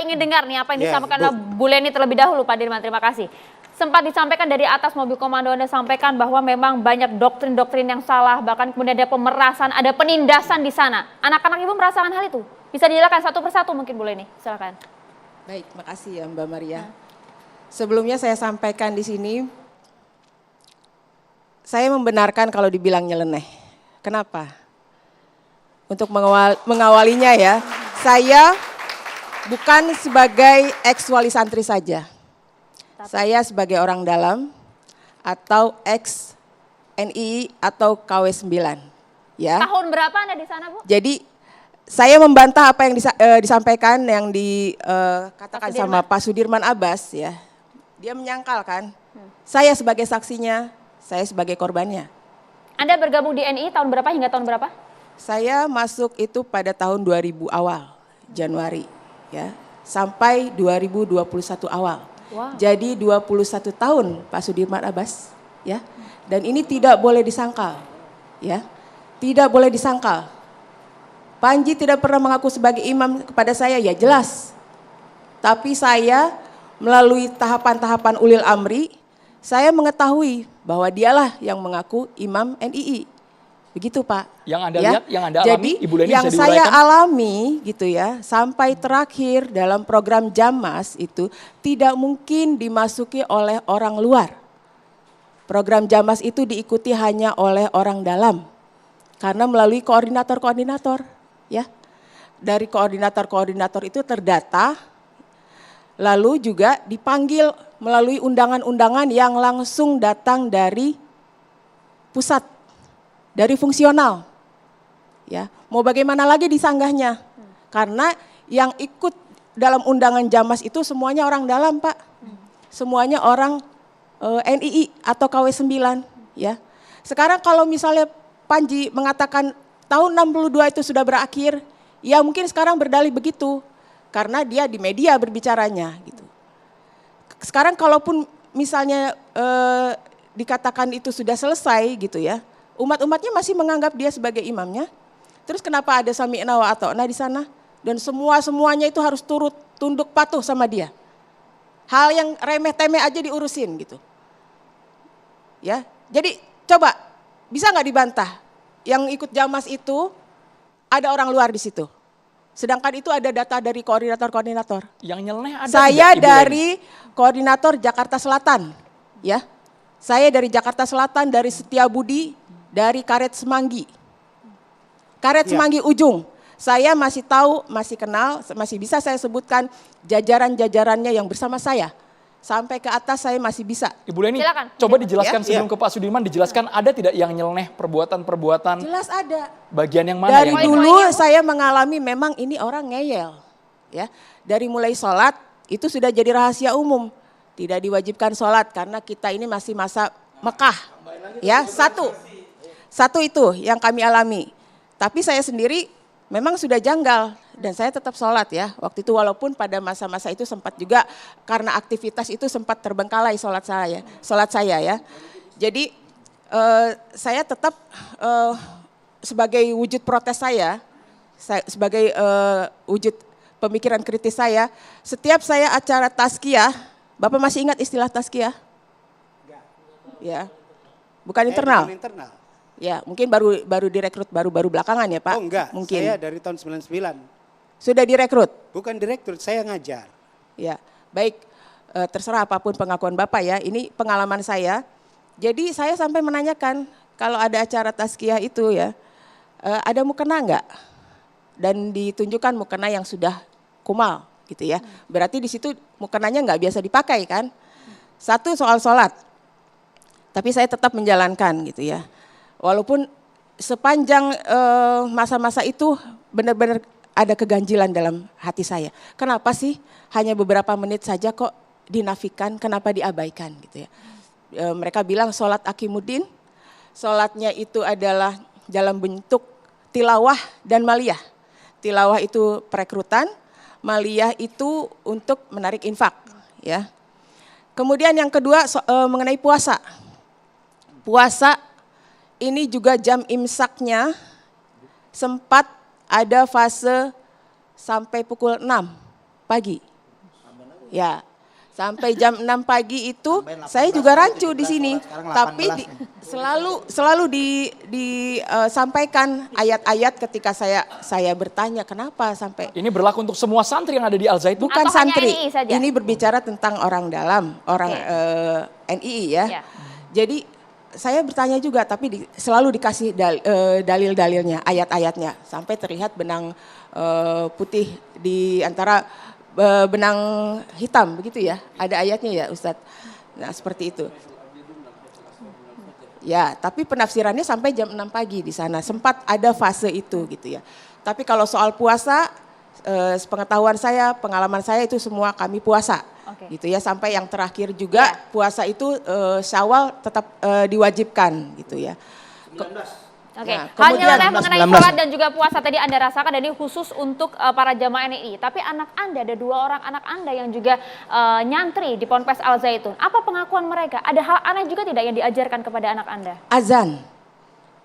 Kita ingin dengar nih apa yang disampaikan Bu Leni terlebih dahulu, Pak Dirman. Terima kasih. Sempat disampaikan dari atas mobil komando, Anda sampaikan bahwa memang banyak doktrin-doktrin yang salah, bahkan kemudian ada pemerasan, ada penindasan di sana. Anak-anak Ibu merasakan hal itu? Bisa dijelaskan satu persatu mungkin Bu Leni, silakan. Baik, makasih ya Mbak Maria. Sebelumnya saya sampaikan di sini, saya membenarkan kalau dibilang nyeleneh. Kenapa? Untuk mengawalinya ya, saya bukan sebagai ex-wali santri saja. Saya sebagai orang dalam atau ex-NII atau KW9. Ya. Tahun berapa Anda di sana, Bu? Jadi saya membantah apa yang disampaikan, yang dikatakan sama Pak Sudirman Abbas ya. Dia menyangkal kan, saya sebagai saksinya, saya sebagai korbannya. Anda bergabung di NII tahun berapa hingga tahun berapa? Saya masuk itu pada tahun 2000 awal, Januari ya, sampai 2021 awal. Wow. Jadi 21 tahun Pak Sudirman Abbas ya. Dan ini tidak boleh disangkal ya. Tidak boleh disangkal. Panji tidak pernah mengaku sebagai imam kepada saya, ya jelas. Tapi saya melalui tahapan-tahapan ulil amri, saya mengetahui bahwa dialah yang mengaku imam NII. Begitu Pak. Yang Anda ya? lihat, yang Anda Jadi, alami, Ibu Leni yang bisa saya diuraikan? alami gitu ya, sampai terakhir dalam program Jamas itu tidak mungkin dimasuki oleh orang luar. Program Jamas itu diikuti hanya oleh orang dalam. Karena melalui koordinator-koordinator ya. Dari koordinator-koordinator itu terdata, lalu juga dipanggil melalui undangan-undangan yang langsung datang dari pusat, dari fungsional. Ya, mau bagaimana lagi disanggahnya? Karena yang ikut dalam undangan Jamas itu semuanya orang dalam, Pak. Semuanya orang NII atau KW9 ya. Sekarang kalau misalnya Panji mengatakan tahun 62 itu sudah berakhir, ya mungkin sekarang berdalih begitu. Karena dia di media berbicaranya gitu. Sekarang kalaupun misalnya dikatakan itu sudah selesai gitu ya, umat-umatnya masih menganggap dia sebagai imamnya. Terus kenapa ada sami'na wa ata'na di sana? Dan semuanya itu harus turut tunduk patuh sama dia. Hal yang remeh-temeh aja diurusin gitu. Ya, jadi coba bisa nggak dibantah? Yang ikut Jamas itu ada orang luar di situ. Sedangkan itu ada data dari koordinator-koordinator. Yang nyeleneh ada Saya tidak, Ibu dari Leni? koordinator Jakarta Selatan, ya. Saya dari Jakarta Selatan, dari Setiabudi, dari Karet Semanggi. Karet Semanggi ujung. Saya masih tahu, masih kenal, masih bisa saya sebutkan jajaran-jajarannya yang bersama saya. Sampai ke atas saya masih bisa. Ibu Leni, silakan. coba dijelaskan Ya. sebelum ke Pak Sudirman, dijelaskan ada tidak yang nyeleneh perbuatan-perbuatan Jelas ada. bagian yang mana? Dari yang dulu saya mengalami memang ini orang ngeyel. Ya, dari mulai sholat itu sudah jadi rahasia umum. Tidak diwajibkan sholat karena kita ini masih masa Mekah. Ya, satu itu yang kami alami. Tapi saya sendiri memang sudah janggal dan saya tetap sholat ya. Waktu itu walaupun pada masa-masa itu sempat juga karena aktivitas itu sempat terbengkalai sholat saya ya. Jadi saya tetap sebagai wujud protes saya sebagai wujud pemikiran kritis saya, setiap saya acara tazkiyah, Bapak masih ingat istilah tazkiyah? Ya, bukan internal. Bukan internal. Ya, mungkin baru direkrut baru belakangan ya Pak? Oh enggak, mungkin. saya dari tahun 99. Sudah direkrut? Bukan direktur, saya ngajar. Ya, baik, terserah apapun pengakuan Bapak ya, ini pengalaman saya. Jadi saya sampai menanyakan, kalau ada acara tazkiyah itu ya, ada mukena enggak? Dan ditunjukkan mukena yang sudah kumal gitu ya. Berarti di situ mukenanya enggak biasa dipakai kan? Satu soal sholat, tapi saya tetap menjalankan gitu ya. Walaupun sepanjang masa-masa itu benar-benar ada keganjilan dalam hati saya. Kenapa sih hanya beberapa menit saja kok dinafikan, kenapa diabaikan gitu ya. Mereka bilang sholat akimuddin, sholatnya itu adalah dalam bentuk tilawah dan maliyah. Tilawah itu perekrutan, maliyah itu untuk menarik infak ya. Kemudian yang kedua mengenai puasa. Puasa ini juga jam imsaknya sempat ada fase sampai pukul 6 pagi. Ya, sampai jam 6 pagi itu Sampai 18, saya juga rancu di 17 sini. orang, sekarang Tapi 18 nih. selalu disampaikan ayat-ayat ketika saya bertanya kenapa sampai Ini berlaku untuk semua santri yang ada di Al Zaitun. bukan Atau hanya santri. NII saja? Ini berbicara tentang orang dalam, orang NII ya. Ya. Jadi saya bertanya juga tapi selalu dikasih dalil-dalilnya, ayat-ayatnya sampai terlihat benang putih di antara benang hitam begitu ya. Ada ayatnya ya Ustadz. Nah seperti itu. Ya, tapi penafsirannya sampai jam 6 pagi di sana. Sempat ada fase itu gitu ya. Tapi kalau soal puasa, pengetahuan saya, pengalaman saya itu semua kami puasa. Oke. Gitu ya, sampai yang terakhir juga puasa itu Syawal tetap diwajibkan gitu ya. Oke, Nah, hal nyeleneh 19, mengenai 19. sholat dan juga puasa tadi Anda rasakan dan ini khusus untuk para jamaah NII. Tapi anak Anda, ada 2 orang anak Anda yang juga nyantri di Ponpes Al Zaitun. Apa pengakuan mereka? Ada hal aneh juga tidak yang diajarkan kepada anak Anda? Azan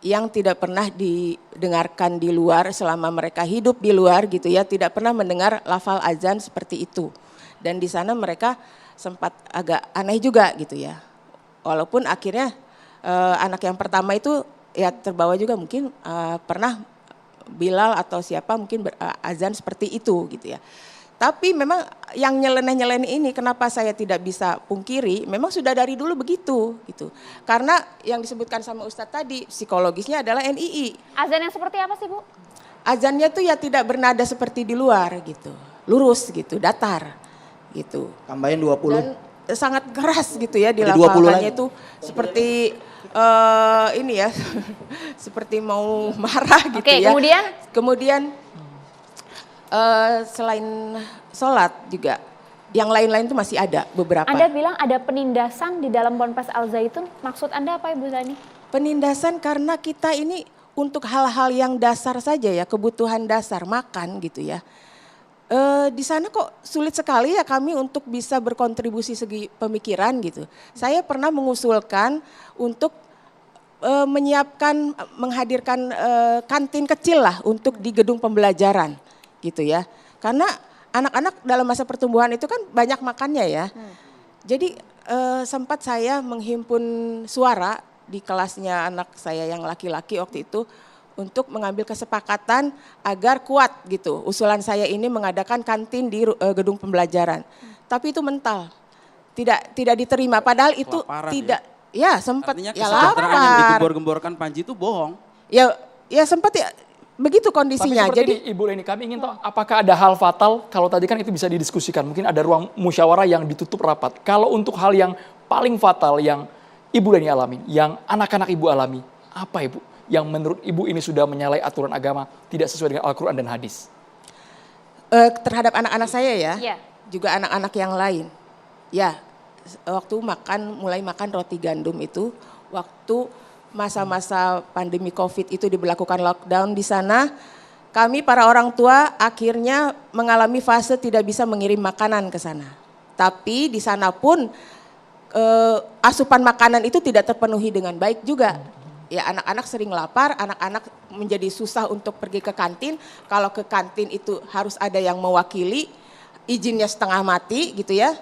yang tidak pernah didengarkan di luar selama mereka hidup di luar gitu ya, tidak pernah mendengar lafal azan seperti itu. Dan di sana mereka sempat agak aneh juga gitu ya. Walaupun akhirnya anak yang pertama itu ya terbawa juga mungkin pernah Bilal atau siapa mungkin azan seperti itu gitu ya. Tapi memang yang nyeleneh-nyeleneh ini kenapa saya tidak bisa pungkiri, memang sudah dari dulu begitu gitu. Karena yang disebutkan sama Ustadz tadi, psikologisnya adalah NII. Azan yang seperti apa sih Bu? Azannya tuh ya tidak bernada seperti di luar gitu. Lurus gitu, datar gitu. Tambahin 20. Dan sangat keras gitu ya Jadi 20 dilafalkannya lagi. itu seperti ini ya, seperti mau marah gitu Oke, ya. kemudian? Selain sholat juga, yang lain-lain itu masih ada beberapa. Anda bilang ada penindasan di dalam Ponpes Al Zaitun. Maksud Anda apa Ibu Zani? Penindasan karena kita ini untuk hal-hal yang dasar saja ya, kebutuhan dasar makan gitu ya. Di sana kok sulit sekali ya kami untuk bisa berkontribusi segi pemikiran gitu. Saya pernah mengusulkan untuk menyiapkan, menghadirkan kantin kecil lah untuk di gedung pembelajaran gitu ya. Karena anak-anak dalam masa pertumbuhan itu kan banyak makannya ya. Jadi sempat saya menghimpun suara di kelasnya anak saya yang laki-laki waktu itu untuk mengambil kesepakatan agar kuat gitu. Usulan saya ini mengadakan kantin di gedung pembelajaran. Tapi itu mental. Tidak diterima padahal itu Kelaparan tidak ya sempat Artinya ya kesejahteraan yang lapar. digembor-gemborkan Panji itu bohong. Ya sempat ya begitu Tapi kondisinya. seperti Jadi ini, Ibu Leni, kami ingin tahu apakah ada hal fatal, kalau tadi kan itu bisa didiskusikan, mungkin ada ruang musyawarah yang ditutup rapat. Kalau untuk hal yang paling fatal yang Ibu Leni alami, yang anak-anak Ibu alami, apa Ibu? Yang menurut Ibu ini sudah menyalahi aturan agama, tidak sesuai dengan Al-Quran dan hadis? terhadap anak-anak saya ya, Iya. juga anak-anak yang lain. Ya, waktu mulai makan roti gandum itu, waktu masa-masa pandemi COVID itu diberlakukan lockdown di sana, kami para orang tua akhirnya mengalami fase tidak bisa mengirim makanan ke sana. Tapi di sana pun asupan makanan itu tidak terpenuhi dengan baik juga. Ya anak-anak sering lapar, anak-anak menjadi susah untuk pergi ke kantin. Kalau ke kantin itu harus ada yang mewakili, izinnya setengah mati gitu ya.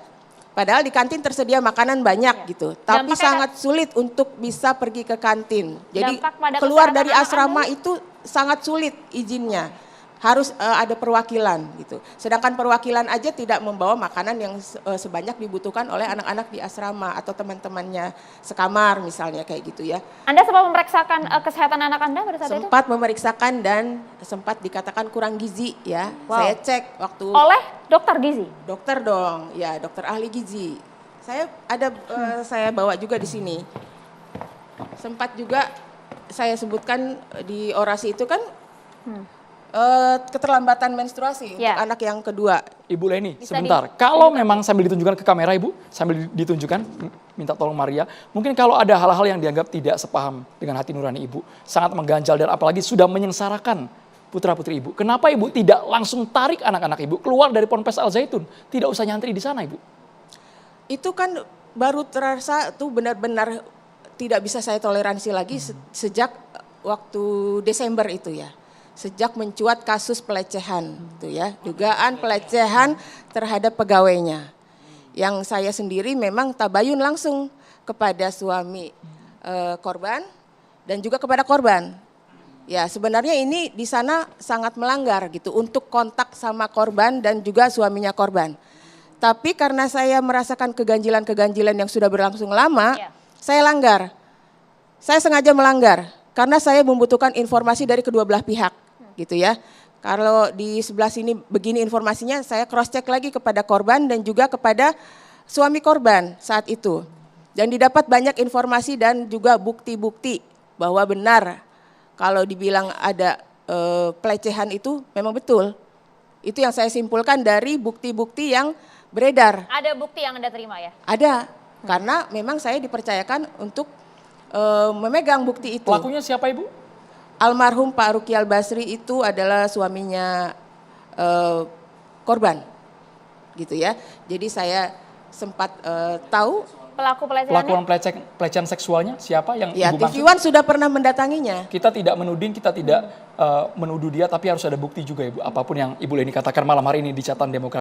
Padahal di kantin tersedia makanan banyak gitu. Tapi Dampaknya sangat sulit untuk bisa pergi ke kantin. Jadi Dampak pada keluar kesehatan dari anak asrama Anda? itu sangat sulit izinnya. Harus ada perwakilan gitu. Sedangkan perwakilan aja tidak membawa makanan yang sebanyak dibutuhkan oleh anak-anak di asrama atau teman-temannya sekamar misalnya kayak gitu ya. Anda sempat memeriksakan kesehatan anak Anda pada saat itu? Sempat memeriksakan dan sempat dikatakan kurang gizi ya. Wow. Saya cek waktu Oleh dokter gizi? dokter dong, ya dokter ahli gizi. Saya ada saya bawa juga di sini. Sempat juga saya sebutkan di orasi itu kan keterlambatan menstruasi Ya. untuk anak yang kedua. Ibu Leni, Bisa sebentar. Kalau memang sambil ditunjukkan ke kamera Ibu, sambil ditunjukkan, minta tolong Maria. Mungkin kalau ada hal-hal yang dianggap tidak sepaham dengan hati nurani Ibu, sangat mengganjal dan apalagi sudah menyengsarakan putra-putri Ibu. Kenapa Ibu tidak langsung tarik anak-anak Ibu keluar dari Ponpes Al Zaitun? Tidak usah nyantri di sana Ibu. Itu kan baru terasa tuh benar-benar tidak bisa saya toleransi lagi sejak waktu Desember itu ya. Sejak mencuat kasus pelecehan gitu ya, dugaan pelecehan terhadap pegawainya. Yang saya sendiri memang tabayun langsung kepada suami korban dan juga kepada korban. Ya, sebenarnya ini di sana sangat melanggar gitu untuk kontak sama korban dan juga suaminya korban. Tapi karena saya merasakan keganjilan-keganjilan yang sudah berlangsung lama, saya langgar. Saya sengaja melanggar karena saya membutuhkan informasi dari kedua belah pihak, gitu ya. Kalau di sebelah sini begini informasinya, saya cross check lagi kepada korban dan juga kepada suami korban saat itu. Dan didapat banyak informasi dan juga bukti-bukti bahwa benar kalau dibilang ada pelecehan itu memang betul. Itu yang saya simpulkan dari bukti-bukti yang beredar. Ada bukti yang Anda terima ya? Ada, karena memang saya dipercayakan untuk memegang bukti itu. Pelakunya siapa Ibu? Almarhum Pak Ruki Al-Basri itu adalah suaminya korban, gitu ya. Jadi saya sempat tahu. Pelaku pelecehannya? Pelakuan pelecehan seksualnya siapa yang Ya, Ibu TV maksud? One sudah pernah mendatanginya. Kita tidak menuding, kita tidak menuduh dia, tapi harus ada bukti juga Ibu. Apapun yang Ibu Leni katakan malam hari ini di Catatan Demokrat.